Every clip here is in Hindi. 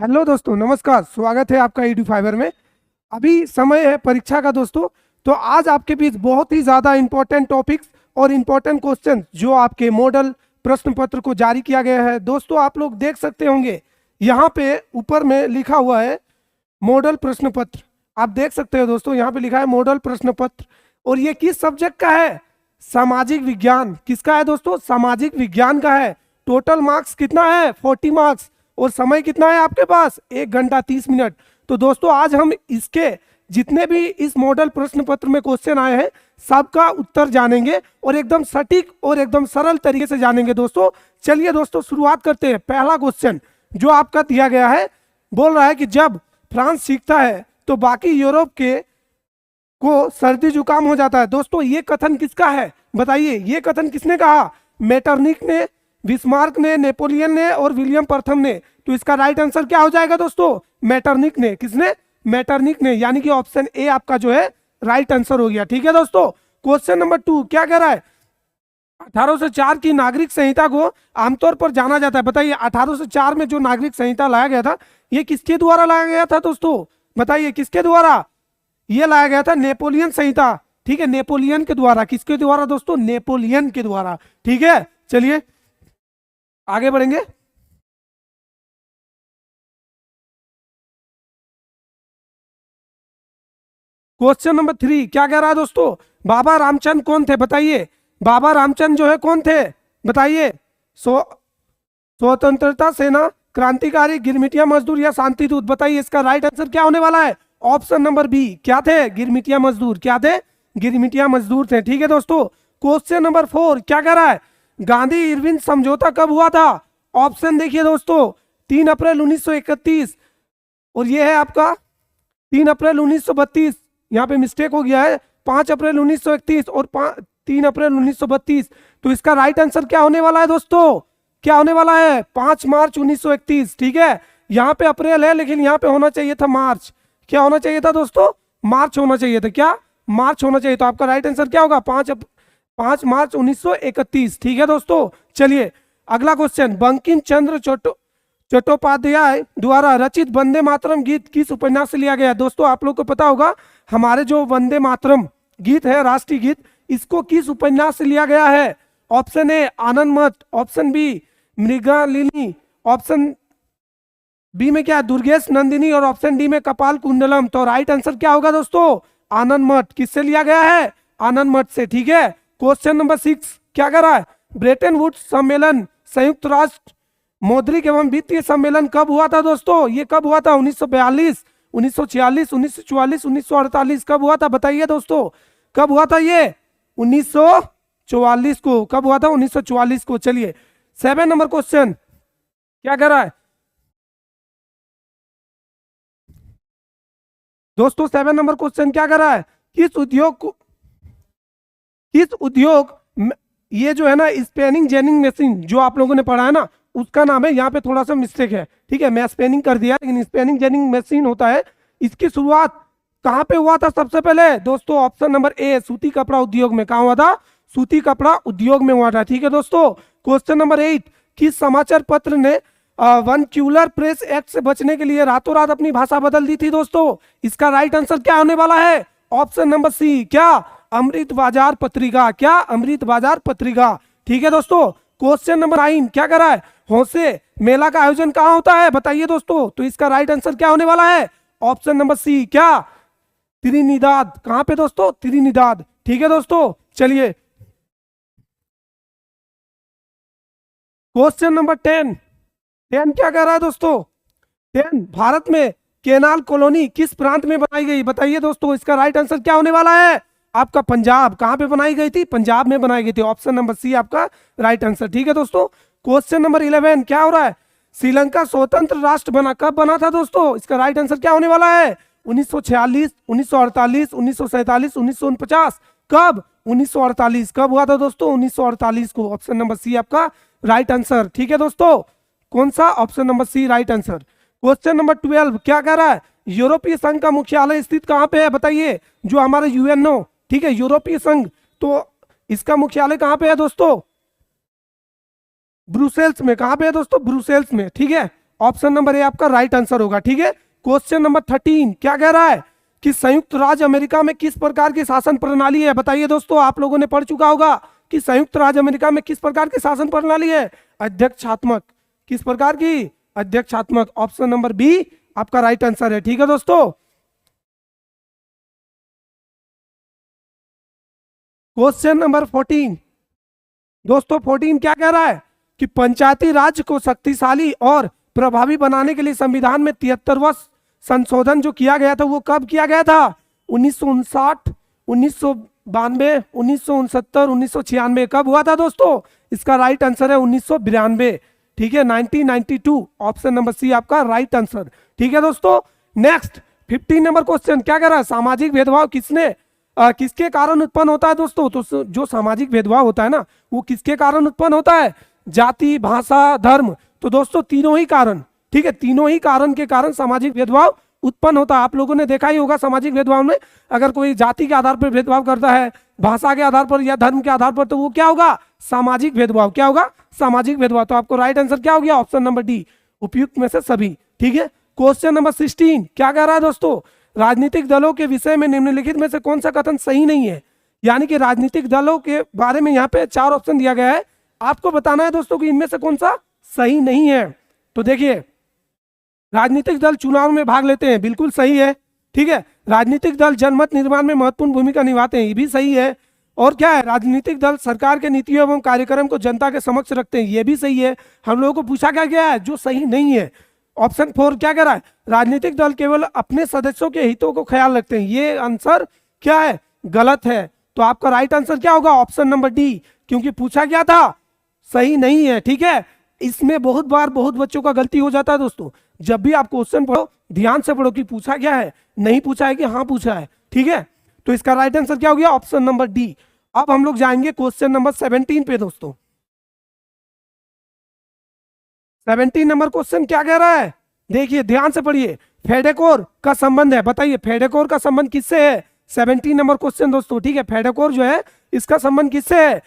हेलो दोस्तों, नमस्कार। स्वागत है आपका ईडू फाइबर में। अभी समय है परीक्षा का दोस्तों। तो आज आपके बीच बहुत ही ज़्यादा इंपॉर्टेंट टॉपिक्स और इंपॉर्टेंट क्वेश्चन जो आपके मॉडल प्रश्न पत्र को जारी किया गया है दोस्तों, आप लोग देख सकते होंगे। यहाँ पे ऊपर में लिखा हुआ है मॉडल प्रश्न पत्र। आप देख सकते हो दोस्तों, यहाँ पे लिखा है मॉडल प्रश्न पत्र। और ये किस सब्जेक्ट का है? सामाजिक विज्ञान। किसका है दोस्तों? सामाजिक विज्ञान का है। टोटल मार्क्स कितना है? 40 मार्क्स। और समय कितना है आपके पास? 1 घंटा 30 मिनट। तो दोस्तों आज हम इसके जितने भी इस मॉडल प्रश्न पत्र में क्वेश्चन आए हैं सबका उत्तर जानेंगे और एकदम सटीक और एकदम सरल तरीके से जानेंगे दोस्तों। चलिए दोस्तों शुरुआत करते हैं। पहला क्वेश्चन जो आपका दिया गया है बोल रहा है कि जब फ्रांस सीखता है तो बाकी यूरोप के को सर्दी जुकाम हो जाता है। दोस्तों ये कथन किसका है बताइए? ये कथन किसने कहा? मेटरनिक ने, बिस्मार्क ने, नेपोलियन ने और विलियम प्रथम ने। तो इसका राइट आंसर क्या हो जाएगा दोस्तों? मेटरनिक ने। किसने? मेटरनिक ने। यानी कि ऑप्शन ए आपका जो है राइट आंसर हो गया। ठीक है दोस्तों। क्वेश्चन नंबर 2 क्या कह रहा है? 1804 की नागरिक संहिता को आमतौर पर जाना जाता है। बताइए 1804 में जो नागरिक संहिता लाया गया था ये किसके द्वारा लाया गया था दोस्तों? बताइए किसके द्वारा ये लाया गया था? नेपोलियन संहिता। ठीक है, नेपोलियन के द्वारा। किसके द्वारा दोस्तों? नेपोलियन के द्वारा। ठीक है, चलिए आगे बढ़ेंगे। क्वेश्चन नंबर 3 क्या कह रहा है दोस्तों? बाबा रामचंद्र कौन थे? बताइए बाबा रामचंद्र जो है कौन थे? बताइए। स्वतंत्रता सेना, क्रांतिकारी, गिरमिटिया मजदूर या शांतिदूत? बताइए इसका राइट आंसर क्या होने वाला है? Option number B. क्या थे? गिरमिटिया मजदूर। क्या थे? गिरमिटिया मजदूर थे। ठीक है दोस्तों। क्वेश्चन नंबर 4 क्या कह रहा है? गांधी इरविन समझौता कब हुआ था? ऑप्शन देखिए दोस्तों, 3 अप्रैल 1931 और ये है आपका 3 अप्रैल 1932। यहाँ पे मिस्टेक हो गया है, 5 अप्रैल 1931 और 3 अप्रैल 1932। तो इसका राइट आंसर क्या होने वाला है दोस्तों? क्या होने वाला है? 5 मार्च 1931। ठीक है, यहाँ पे अप्रैल है लेकिन यहाँ पे होना चाहिए था मार्च। क्या होना चाहिए था दोस्तों? मार्च होना चाहिए था। क्या? मार्च होना चाहिए। तो आपका राइट आंसर क्या होगा? 5 मार्च 1931। ठीक है दोस्तों। चलिए अगला क्वेश्चन। बंकिम चंद्र चट्टोपाध्याय द्वारा रचित वंदे मातरम गीत किस उपन्यास से लिया गया? दोस्तों आप लोग को पता होगा हमारे जो वंदे मातरम गीत है, राष्ट्रीय गीत, इसको किस उपन्यास से लिया गया है? ऑप्शन ए आनंद मठ, ऑप्शन बी मृगालिनी, ऑप्शन बी में क्या? दुर्गेश नंदिनी और ऑप्शन डी में कपाल कुंडलम। तो राइट आंसर क्या होगा दोस्तों? आनंद मठ। किससे लिया गया है? आनंद मठ से। ठीक है। क्वेश्चन नंबर 6 क्या कर रहा है? ब्रेटन वुड्स सम्मेलन, संयुक्त राष्ट्र मौद्रिक एवं वित्तीय सम्मेलन कब हुआ था दोस्तों? ये कब हुआ था? 1942, 1946, 1944, 1948? कब हुआ था बताइए दोस्तों? कब हुआ था ये? 1944 को। कब हुआ था? 1944 को। चलिए 7 नंबर क्वेश्चन क्या कर रहा है दोस्तों? 7 नंबर क्वेश्चन क्या कर रहा है? किस उद्योग ये जो है ना स्पेनिंग जेनिंग मशीन जो आप लोगों ने पढ़ा है ना उसका नाम है। यहाँ पे थोड़ा सा मिस्टेक है। ठीक है, मैं स्पेनिंग कर दिया लेकिन स्पेनिंग जेनिंग मशीन होता है। इसकी शुरुआत कहाँ पे हुआ था सबसे पहले दोस्तों? ऑप्शन नंबर ए सूती कपड़ा उद्योग में। कहाँ हुआ था? सूती कपड़ा उद्योग में हुआ था। ठीक है दोस्तों। क्वेश्चन नंबर 8 किस समाचार पत्र ने वर्नाक्यूलर प्रेस एक्ट से बचने के लिए रातों रात अपनी भाषा बदल दी थी दोस्तों? इसका राइट आंसर क्या होने वाला है? Option number C. क्या? अमृत बाजार पत्रिका। क्या? अमृत बाजार पत्रिका। ठीक है दोस्तों। क्वेश्चन नंबर 9 क्या कर रहा है? होसे मेला का आयोजन कहाँ होता है बताइए दोस्तों? तो इसका राइट आंसर क्या होने वाला है? Option number C. क्या? त्रिनिदाद। कहाँ पे दोस्तों? त्रिनिदाद। ठीक है दोस्तों। चलिए क्वेश्चन नंबर 10 क्या कह रहा है दोस्तों? 10 भारत में केनाल कॉलोनी किस प्रांत में बनाई गई? बताइए दोस्तों इसका राइट आंसर क्या होने वाला है? आपका पंजाब। कहां पे बनाई गई थी? पंजाब में बनाई गई थी। ऑप्शन नंबर सी आपका राइट आंसर। ठीक है दोस्तों। क्वेश्चन नंबर 11 क्या हो रहा है? श्रीलंका स्वतंत्र राष्ट्र बना कब बना था दोस्तों? इसका राइट आंसर क्या होने वाला है? 1946, 1948, 1947, 1949? कब? 1948। कब हुआ था दोस्तों? 1948 को। ऑप्शन नंबर सी आपका राइट आंसर। ठीक है दोस्तों। कौन सा? Option number C right answer. Question number 12 क्या कह रहा है? यूरोपीय संघ का मुख्यालय स्थित कहाँ पे है? बताइए। जो हमारे यूएनओ, ठीक है, यूरोपीय संघ, तो इसका मुख्यालय कहाँ पे है दोस्तों? ब्रुसेल्स में। कहाँ पे है दोस्तों? ब्रुसेल्स में। ठीक है। ऑप्शन नंबर ए आपका राइट आंसर होगा। ठीक है, क्वेश्चन नंबर 13 क्या कह रहा है कि संयुक्त राज्य अमेरिका में किस प्रकार की शासन प्रणाली है? बताइए दोस्तों, आप लोगों ने पढ़ चुका होगा कि संयुक्त राज्य अमेरिका में किस प्रकार की शासन प्रणाली है? अध्यक्षात्मक। किस प्रकार की? अध्यक्षात्मक। ऑप्शन नंबर बी आपका राइट आंसर है। ठीक है दोस्तों, क्वेश्चन नंबर 14 दोस्तों, 14 क्या कह रहा है कि पंचायती राज को शक्तिशाली और प्रभावी बनाने के लिए संविधान में 73वां संशोधन जो किया गया था वो कब किया गया था? 1959, 1992, 1969, 1996 कब हुआ था दोस्तों? इसका राइट आंसर है 1992। ठीक है, 1992। ऑप्शन नंबर सी आपका राइट आंसर। ठीक है दोस्तों, नेक्स्ट 15 नंबर क्वेश्चन क्या कह रहा है? सामाजिक भेदभाव किसके कारण उत्पन्न होता है दोस्तों? तो जो सामाजिक भेदभाव होता है ना वो किसके कारण उत्पन्न होता है? जाति, भाषा, धर्म। तो दोस्तों तीनों ही कारण, ठीक है, तीनों ही कारण के कारण सामाजिक भेदभाव उत्पन्न होता है। आप लोगों ने देखा ही होगा सामाजिक भेदभाव में अगर कोई जाति के आधार पर भेदभाव करता है, भाषा के आधार पर या धर्म के आधार पर, तो वो क्या होगा? सामाजिक भेदभाव। क्या होगा? सामाजिक भेदभाव। तो आपको राइट आंसर क्या हो गया? ऑप्शन नंबर डी, उपयुक्त में से सभी। ठीक है, क्वेश्चन नंबर 16 क्या कह रहा है दोस्तों? राजनीतिक दलों के विषय में निम्नलिखित में से कौन सा कथन सही नहीं है? यानी कि राजनीतिक दलों के बारे में यहाँ पे 4 ऑप्शन दिया गया है, आपको बताना है दोस्तों कि इनमें से कौन सा सही नहीं है। तो देखिए, राजनीतिक दल चुनाव में भाग लेते हैं, बिल्कुल सही है। ठीक है, राजनीतिक दल जनमत निर्माण में महत्वपूर्ण भूमिका निभाते हैं, ये भी सही है। और क्या है? राजनीतिक दल सरकार के नीतियों एवं कार्यक्रम को जनता के समक्ष रखते हैं, ये भी सही है। हम लोगों को पूछा क्या गया है जो सही नहीं है? ऑप्शन 4 क्या कह रहा है? राजनीतिक दल केवल अपने सदस्यों के हितों को ख्याल रखते हैं, ये आंसर क्या है? गलत है। तो आपका राइट आंसर क्या होगा? ऑप्शन नंबर डी, क्योंकि पूछा क्या था? सही नहीं है। ठीक है, इसमें बहुत बार बहुत बच्चों का गलती हो जाता है दोस्तों। जब भी आप क्वेश्चन पढ़ो ध्यान से पढ़ो कि पूछा क्या है, नहीं पूछा है कि हाँ पूछा है। ठीक है, तो इसका राइट आंसर क्या हो गया? Option number D. अब हम लोग जाएंगे क्वेश्चन नंबर 17 पे दोस्तों। 17 नंबर क्वेश्चन क्या कह रहा है? देखिए ध्यान से पढ़िए, फेडेकोर का संबंध है। बताइए फेडेकोर का संबंध किससे है? 17 नंबर क्वेश्चन दोस्तों। ठीक है, फेडेकोर जो है इसका संबंध किससे है?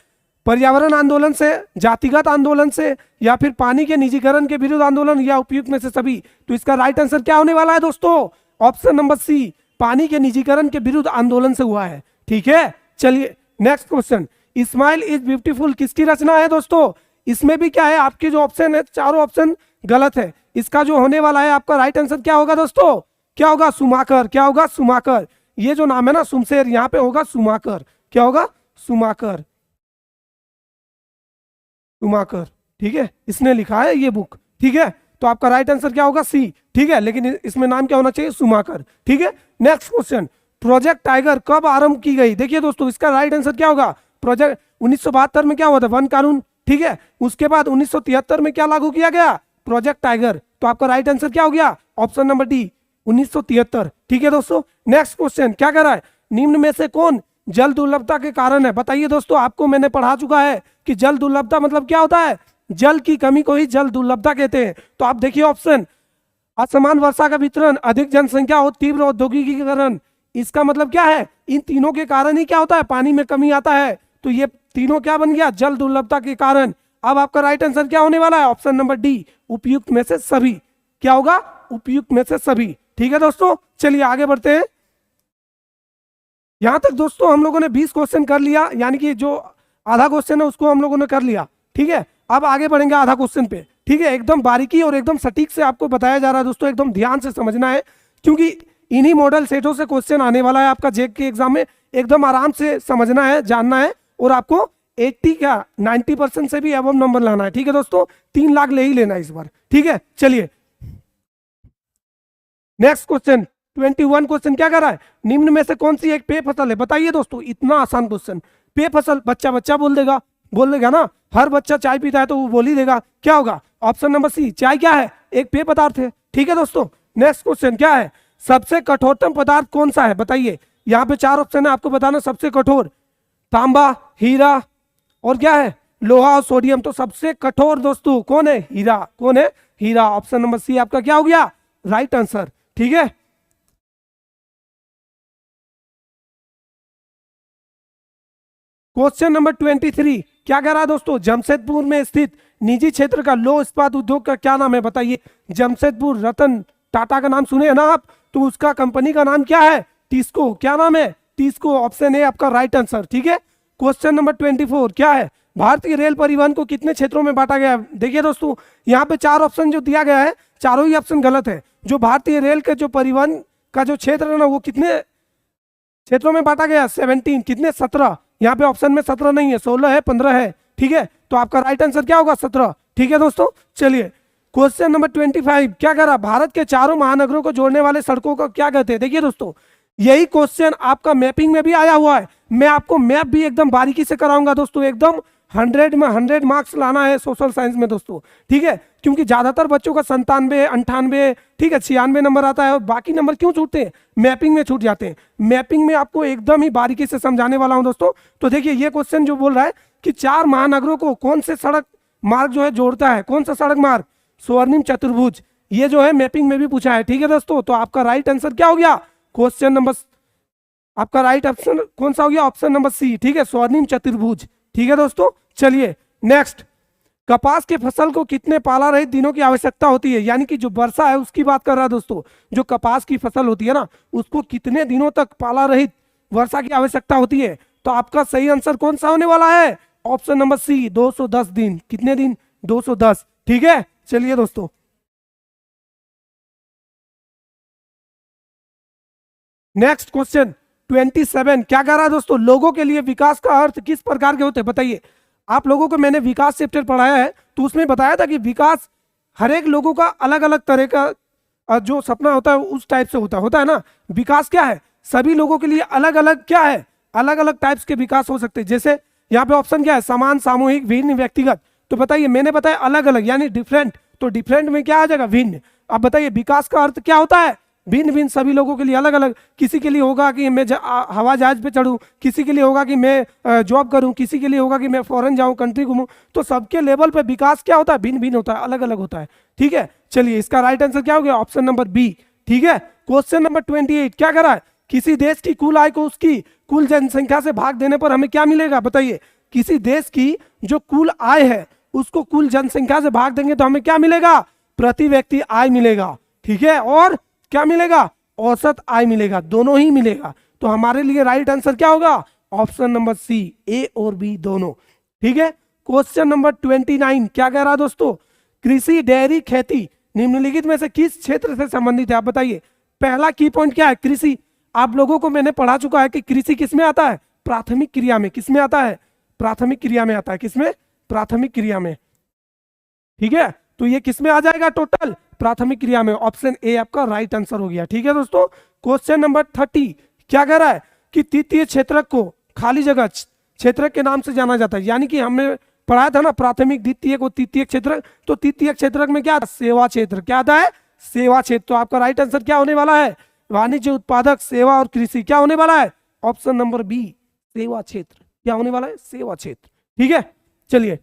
पर्यावरण आंदोलन से, जातिगत आंदोलन से, या फिर पानी के निजीकरण के विरुद्ध आंदोलन, या उपयुक्त में से सभी। तो इसका राइट आंसर क्या होने वाला है दोस्तों? ऑप्शन नंबर सी, पानी के निजीकरण के विरुद्ध आंदोलन से हुआ है। ठीक है, चलिए next question, smile is beautiful किसकी रचना है दोस्तों? इसमें भी क्या है, आपके जो ऑप्शन है चारों ऑप्शन गलत है। इसका जो होने वाला है आपका राइट आंसर क्या होगा दोस्तों? क्या होगा? सुमाकर। क्या होगा? सुमाकर। ये जो नाम है ना सुमशेर, यहाँ पे होगा सुमाकर। क्या होगा? सुमाकर। सुमाकर। ठीक है, इसने लिखा है ये बुक। ठीक है, तो आपका राइट आंसर क्या होगा? सी। ठीक है, लेकिन इसमें नाम क्या होना चाहिए? सुमाकर। ठीक है, नेक्स्ट क्वेश्चन, प्रोजेक्ट टाइगर कब आरंभ की गई? देखिए दोस्तों इसका राइट आंसर क्या होगा? प्रोजेक्ट 1972 में क्या हुआ था? वन कानून। ठीक है, उसके बाद 1973 में क्या लागू किया गया? Project tiger. तो आपका राइट आंसर क्या हो गया? Option number D, 1973। ठीक है दोस्तों, नेक्स्ट क्वेश्चन क्या कह रहा है? निम्न में से कौन जल दुर्लभता के कारण है? बताइए दोस्तों, आपको मैंने पढ़ा चुका है कि जल दुर्लभता मतलब क्या होता है? जल की कमी को ही जल दुर्लभता कहते हैं। तो आप देखिए ऑप्शन, असमान वर्षा का वितरण, अधिक जनसंख्या और तीव्र औद्योगिकीकरण। इसका मतलब क्या है? इन तीनों के कारण ही क्या होता है? पानी में कमी आता है। तो ये तीनों क्या बन गया? जल दुर्लभता के कारण। अब आपका राइट आंसर क्या होने वाला है? ऑप्शन नंबर डी, उपयुक्त में से सभी। क्या होगा? उपयुक्त में से सभी। ठीक है दोस्तों, चलिए आगे बढ़ते हैं। यहां तक दोस्तों हम लोगों ने 20 क्वेश्चन कर लिया, यानी कि जो आधा क्वेश्चन है उसको हम लोगों ने कर लिया। ठीक है, अब आगे बढ़ेंगे आधा क्वेश्चन पे। ठीक है, एकदम बारीकी और एकदम सटीक से आपको बताया जा रहा है दोस्तों, एकदम ध्यान से समझना है, क्योंकि इन्हीं मॉडल सेटों से क्वेश्चन आने वाला है आपका जेक के एग्जाम में। एकदम आराम से समझना है, जानना है, और आपको 80 क्या 90% से भी अबव नंबर लाना है। ठीक है दोस्तों, 3 लाख ले ही लेना है इस बार। ठीक है, चलिए नेक्स्ट क्वेश्चन 21 क्वेश्चन क्या कर रहा है? निम्न में से कौन सी एक पेय फसल है? बताइए दोस्तों, इतना आसान क्वेश्चन। पेय फसल बच्चा बच्चा बोल देगा ना, हर बच्चा चाय पीता है तो वो बोल ही देगा। क्या होगा? ऑप्शन नंबर सी, चाय क्या है? एक पेय पदार्थ है। ठीक है दोस्तों, नेक्स्ट क्वेश्चन क्या है? सबसे कठोरतम पदार्थ कौन सा है? बताइए, यहाँ पे 4 ऑप्शन है, आपको बताना सबसे कठोर। तांबा, हीरा, और क्या है? लोहा और सोडियम। तो सबसे कठोर दोस्तों कौन है? हीरा। कौन है? हीरा। ऑप्शन नंबर सी आपका क्या हो गया? Right answer. ठीक है, क्वेश्चन नंबर 23 क्या कह रहा है दोस्तों, जमशेदपुर में स्थित निजी क्षेत्र का लौह इस्पात उद्योग का क्या नाम है बताइए। जमशेदपुर रतन टाटा का नाम सुने हैं ना आप, तो उसका कंपनी का नाम क्या है, टिस्को। क्या नाम है, टिस्को। ऑप्शन ए आपका राइट आंसर। ठीक है, क्वेश्चन नंबर 24 क्या है, भारतीय रेल परिवहन को कितने क्षेत्रों में बांटा गया है। देखिए दोस्तों, यहाँ पे 4 ऑप्शन जो दिया गया है, चारों ही ऑप्शन गलत है। जो भारतीय रेल के जो परिवहन का जो क्षेत्र है ना, वो कितने क्षेत्रों में बांटा गया, 17। कितने, 17। यहाँ पे ऑप्शन में 17 नहीं है, 16 है, 15 है। ठीक है, तो आपका राइट आंसर क्या होगा, 17। ठीक है दोस्तों, चलिए क्वेश्चन नंबर 25 क्या कह रहा, भारत के चारों महानगरों को जोड़ने वाले सड़कों को क्या कहते हैं। देखिए दोस्तों, यही क्वेश्चन आपका मैपिंग में भी आया हुआ है। मैं आपको मैप भी एकदम बारीकी से कराऊंगा दोस्तों, एकदम 100 में 100 मार्क्स लाना है सोशल साइंस में दोस्तों। ठीक है, क्योंकि ज्यादातर बच्चों का 97, 98, ठीक है, 96 नंबर आता है, और बाकी नंबर क्यों छूटते हैं, मैपिंग में छूट जाते हैं। मैपिंग में आपको एकदम ही बारीकी से समझाने वाला हूं दोस्तों। तो देखिए, ये क्वेश्चन जो बोल रहा है कि 4 महानगरों को कौन से सड़क मार्ग जो है जोड़ता है, कौन सा सड़क मार्ग, स्वर्णिम चतुर्भुज, ये जो है मैपिंग में भी पूछा है। ठीक है दोस्तों, तो आपका राइट आंसर क्या हो गया, क्वेश्चन नंबर, आपका राइट ऑप्शन कौन सा हो गया, ऑप्शन नंबर सी। ठीक है, स्वर्णिम चतुर्भुज। ठीक है दोस्तों, चलिए नेक्स्ट, कपास के फसल को कितने पाला रहित दिनों की आवश्यकता होती है, यानी कि जो वर्षा है उसकी बात कर रहा है दोस्तों। जो कपास की फसल होती है ना, उसको कितने दिनों तक पाला रहित वर्षा की आवश्यकता होती है। तो आपका सही आंसर कौन सा होने वाला है, ऑप्शन नंबर सी, 210 दिन। कितने दिन, 210। ठीक है, चलिए दोस्तों नेक्स्ट क्वेश्चन 27 क्या कह रहा है दोस्तों, लोगों के लिए विकास का अर्थ किस प्रकार के होते हैं बताइए। आप लोगों को मैंने विकास चैप्टर पढ़ाया है, तो उसमें बताया था कि विकास हर एक लोगों का अलग अलग तरह का जो सपना होता है उस टाइप से होता है ना। विकास क्या है, सभी लोगों के लिए अलग अलग क्या है, अलग अलग टाइप्स के विकास हो सकते हैं। जैसे यहाँ पे ऑप्शन क्या है, समान, सामूहिक, भिन्न, व्यक्तिगत। तो बताइए, मैंने बताया अलग अलग यानी डिफरेंट, तो डिफरेंट में क्या आ जाएगा, भिन्न। अब बताइए विकास का अर्थ क्या होता है, भिन्न भिन्न, सभी लोगों के लिए अलग अलग। किसी के लिए होगा कि मैं हवा जहाज पे चढ़ूं, किसी के लिए होगा कि मैं जॉब करूं, किसी के लिए होगा कि मैं फॉरेन जाऊं, कंट्री घूमूं। तो सबके लेवल पे विकास क्या होता है, भिन्न भिन्न होता है, अलग अलग होता है। ठीक है, चलिए इसका राइट आंसर क्या हो गया, ऑप्शन नंबर बी। ठीक है, क्वेश्चन नंबर 28 क्या कर रहा है, किसी देश की कुल आय को उसकी कुल जनसंख्या से भाग देने पर हमें क्या मिलेगा बताइए। किसी देश की जो कुल आय है उसको कुल जनसंख्या से भाग देंगे तो हमें क्या मिलेगा, प्रति व्यक्ति आय मिलेगा। ठीक है, और क्या मिलेगा, औसत आय मिलेगा, दोनों ही मिलेगा। तो हमारे लिए राइट आंसर क्या होगा, ऑप्शन नंबर सी, ए और बी दोनों। ठीक है, क्वेश्चन नंबर 29 क्या कह रहा है दोस्तों, कृषि, डेयरी, खेती निम्नलिखित में से किस क्षेत्र से संबंधित है आप बताइए। पहला की पॉइंट क्या है, कृषि। आप लोगों को मैंने पढ़ा चुका है कि कृषि किसमें आता है, प्राथमिक क्रिया में। किसमें आता है, प्राथमिक क्रिया में आता है। किसमें, प्राथमिक क्रिया में। ठीक है, तो ये किसमें आ जाएगा, टोटल प्राथमिक क्रिया में। ऑप्शन ए आपका राइट आंसर हो गया। ठीक है दोस्तों, क्वेश्चन नंबर 30 क्या कह रहा है कि तृतीय क्षेत्रक को खाली जगह क्षेत्रक के नाम से जाना जाता है। यानी कि हमने पढ़ाया था ना, प्राथमिक, द्वितीय को तृतीय क्षेत्रक। तो तृतीय क्षेत्रक में क्या, सेवा क्षेत्र। क्या आता है, सेवा क्षेत्र। तो आपका राइट आंसर क्या होने वाला है, वाणिज्य, उत्पादक, सेवा और कृषि। क्या होने वाला है, ऑप्शन नंबर बी, सेवा क्षेत्र। क्या होने वाला है, सेवा क्षेत्र। ठीक है, चलिए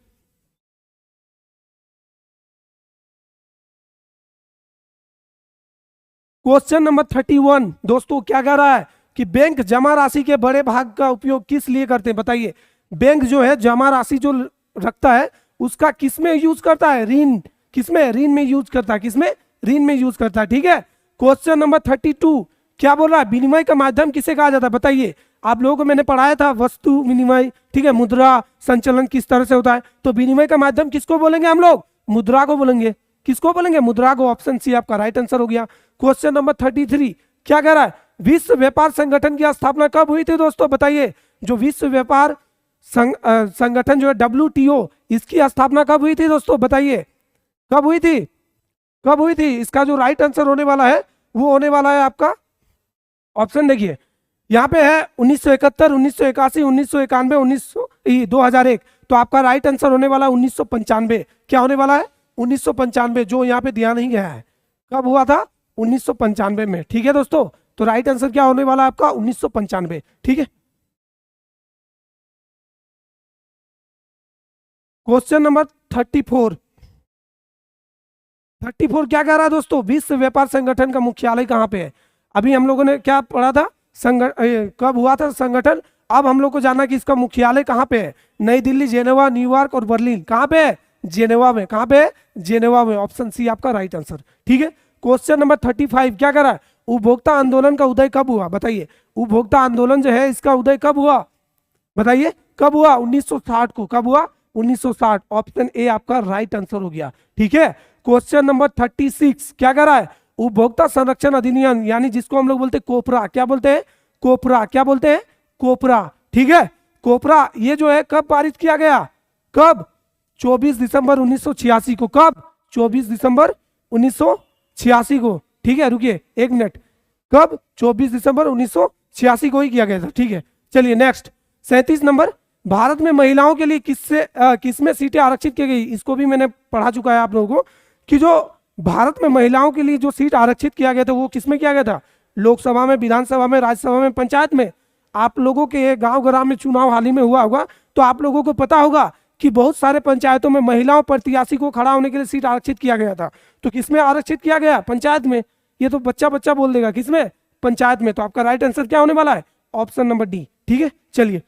क्वेश्चन नंबर 31 दोस्तों क्या कह रहा है कि बैंक जमा राशि के बड़े भाग का उपयोग किस लिए करते हैं बताइए। बैंक जो है जमा राशि जो रखता है उसका किसमें यूज करता है, ऋण। किसमें, ऋण में यूज करता है। किसमें, ऋण में यूज करता है। ठीक है, क्वेश्चन नंबर 32 क्या बोल रहा है, विनिमय का माध्यम किसे कहा जाता है बताइए। आप लोगों को मैंने पढ़ाया था वस्तु विनिमय, ठीक है, मुद्रा संचलन किस तरह से होता है। तो विनिमय का माध्यम किसको बोलेंगे हम लोग, मुद्रा को बोलेंगे। किसको बोलेंगे, मुद्रा को। ऑप्शन सी आपका राइट आंसर हो गया। क्वेश्चन नंबर 33 क्या कह रहा है, विश्व व्यापार संगठन की स्थापना कब हुई थी दोस्तों बताइए। जो विश्व व्यापार संगठन जो है WTO, इसकी स्थापना कब हुई थी दोस्तों बताइए। कब हुई थी, कब हुई थी। इसका जो राइट आंसर होने वाला है वो होने वाला है आपका, ऑप्शन देखिए यहाँ पे है 1971, 1981, 1991, 2001। तो आपका राइट आंसर होने वाला है 1995। क्या होने वाला है, 1995, जो यहाँ पे दिया नहीं गया है। कब हुआ था, 1995 में। ठीक है दोस्तों, तो राइट आंसर क्या होने वाला है आपका, 1995। ठीक है, क्वेश्चन नंबर 34 क्या कह रहा है दोस्तों, विश्व व्यापार संगठन का मुख्यालय कहाँ पे है। अभी हम लोगों ने क्या पढ़ा था, कब हुआ था संगठन, अब हम लोग को जानना कि इसका मुख्यालय कहाँ पे है। नई दिल्ली, जेनेवा, न्यूयॉर्क और बर्लिन। कहाँ पे है? जेनेवा में। कहाँ पे है? जेनेवा में। ऑप्शन सी आपका राइट आंसर। ठीक है, क्वेश्चन नंबर 35 क्या कर रहा है? उपभोक्ता आंदोलन का उदय कब हुआ? बताइए, उपभोक्ता आंदोलन जो है इसका उदय कब हुआ? बताइए कब हुआ? 1960 को। कब हुआ? 1960। ऑप्शन ए आपका राइट आंसर हो गया। ठीक है, क्वेश्चन नंबर 36 क्या कर रहा है? उपभोक्ता संरक्षण अधिनियम, यानी जिसको हम लोग बोलते हैं कोपरा। क्या बोलते हैं? कोपरा। क्या बोलते हैं? कोपरा। ठीक है, कोपरा ये जो है कब पारित किया गया? कब? 24 दिसंबर 1986 को। कब? 24 दिसंबर 1986 को। ठीक है, रुकिए एक मिनट, कब? 24 दिसंबर 1986 को ही किया गया था। ठीक है, चलिए नेक्स्ट 37 नंबर, भारत में महिलाओं के लिए किसमें सीटें आरक्षित की गई? इसको भी मैंने पढ़ा चुका है आप लोगों को कि जो भारत में महिलाओं के लिए जो सीट आरक्षित किया गया था वो किसमें किया गया था? लोकसभा में, विधानसभा में, राज्यसभा में, पंचायत में। आप लोगों के गांव ग्राम में चुनाव हाल ही में हुआ होगा तो आप लोगों को पता होगा कि बहुत सारे पंचायतों में महिलाओं प्रत्याशी को खड़ा होने के लिए सीट आरक्षित किया गया था। तो किसमें आरक्षित किया गया? पंचायत में। ये तो बच्चा बच्चा बोल देगा, किसमें? पंचायत में। तो आपका राइट आंसर क्या होने वाला है? Option number D. ठीक है, चलिए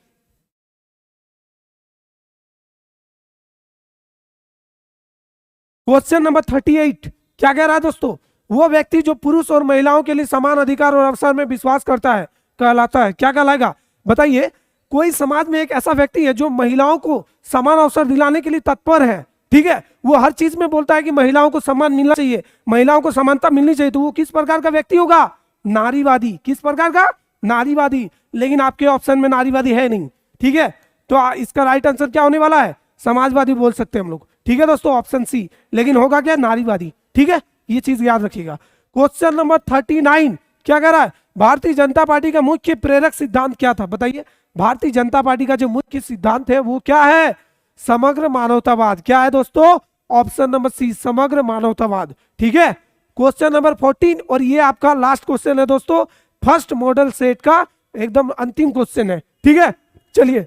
क्वेश्चन नंबर 38 क्या कह रहा है दोस्तों? वो व्यक्ति जो पुरुष और महिलाओं के लिए समान अधिकार और अवसर में विश्वास करता है कहलाता है, क्या कहलाएगा? बताइए, कोई समाज में एक ऐसा व्यक्ति है जो महिलाओं को समान अवसर दिलाने के लिए तत्पर है। ठीक है, वो हर चीज में बोलता है कि महिलाओं को सम्मान मिलना चाहिए, महिलाओं को समानता मिलनी चाहिए। तो वो किस प्रकार का व्यक्ति होगा? नारीवादी। किस प्रकार का? नारीवादी। लेकिन आपके ऑप्शन में नारीवादी है नहीं। ठीक है, तो इसका राइट आंसर क्या होने वाला है? समाजवादी बोल सकते हैं हम लोग। ठीक है दोस्तों, ऑप्शन सी। लेकिन होगा क्या? नारीवादी। ठीक है, ये चीज याद रखिएगा। क्वेश्चन नंबर 39 क्या कह रहा है? भारतीय जनता पार्टी का मुख्य प्रेरक सिद्धांत क्या था? बताइए, भारतीय जनता पार्टी का जो मुख्य सिद्धांत है वो क्या है? समग्र मानवतावाद। क्या है दोस्तों? ऑप्शन नंबर सी, समग्र मानवतावाद। ठीक है, क्वेश्चन नंबर 14 और ये आपका लास्ट क्वेश्चन है दोस्तों, फर्स्ट मॉडल सेट का एकदम अंतिम क्वेश्चन है। ठीक है, चलिए,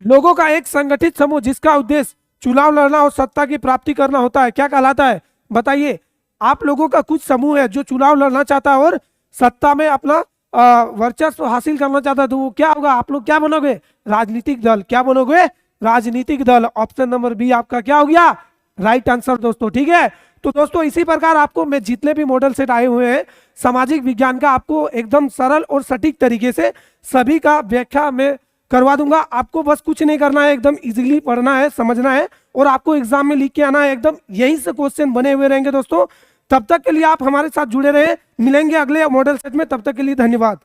लोगों का एक संगठित समूह जिसका उद्देश्य चुनाव लड़ना और सत्ता की प्राप्ति करना होता है, क्या कहलाता है? बताइए, आप लोगों का कुछ समूह है जो चुनाव लड़ना चाहता है और सत्ता में अपना वर्चस्व हासिल करना चाहता है, तो वो क्या होगा? आप लोग क्या बनोगे? राजनीतिक दल। क्या बनोगे? राजनीतिक दल। ऑप्शन नंबर बी आपका क्या हो गया? राइट आंसर दोस्तों। ठीक है, तो दोस्तों इसी प्रकार आपको मैं जितने भी मॉडल सेट आए हुए हैं सामाजिक विज्ञान का, आपको एकदम सरल और सटीक तरीके से सभी का व्याख्या में करवा दूंगा। आपको बस कुछ नहीं करना है, एकदम इजीली पढ़ना है, समझना है और आपको एग्जाम में लिख के आना है। एकदम यहीं से क्वेश्चन बने हुए रहेंगे दोस्तों। तब तक के लिए आप हमारे साथ जुड़े रहे, मिलेंगे अगले मॉडल सेट में। तब तक के लिए धन्यवाद।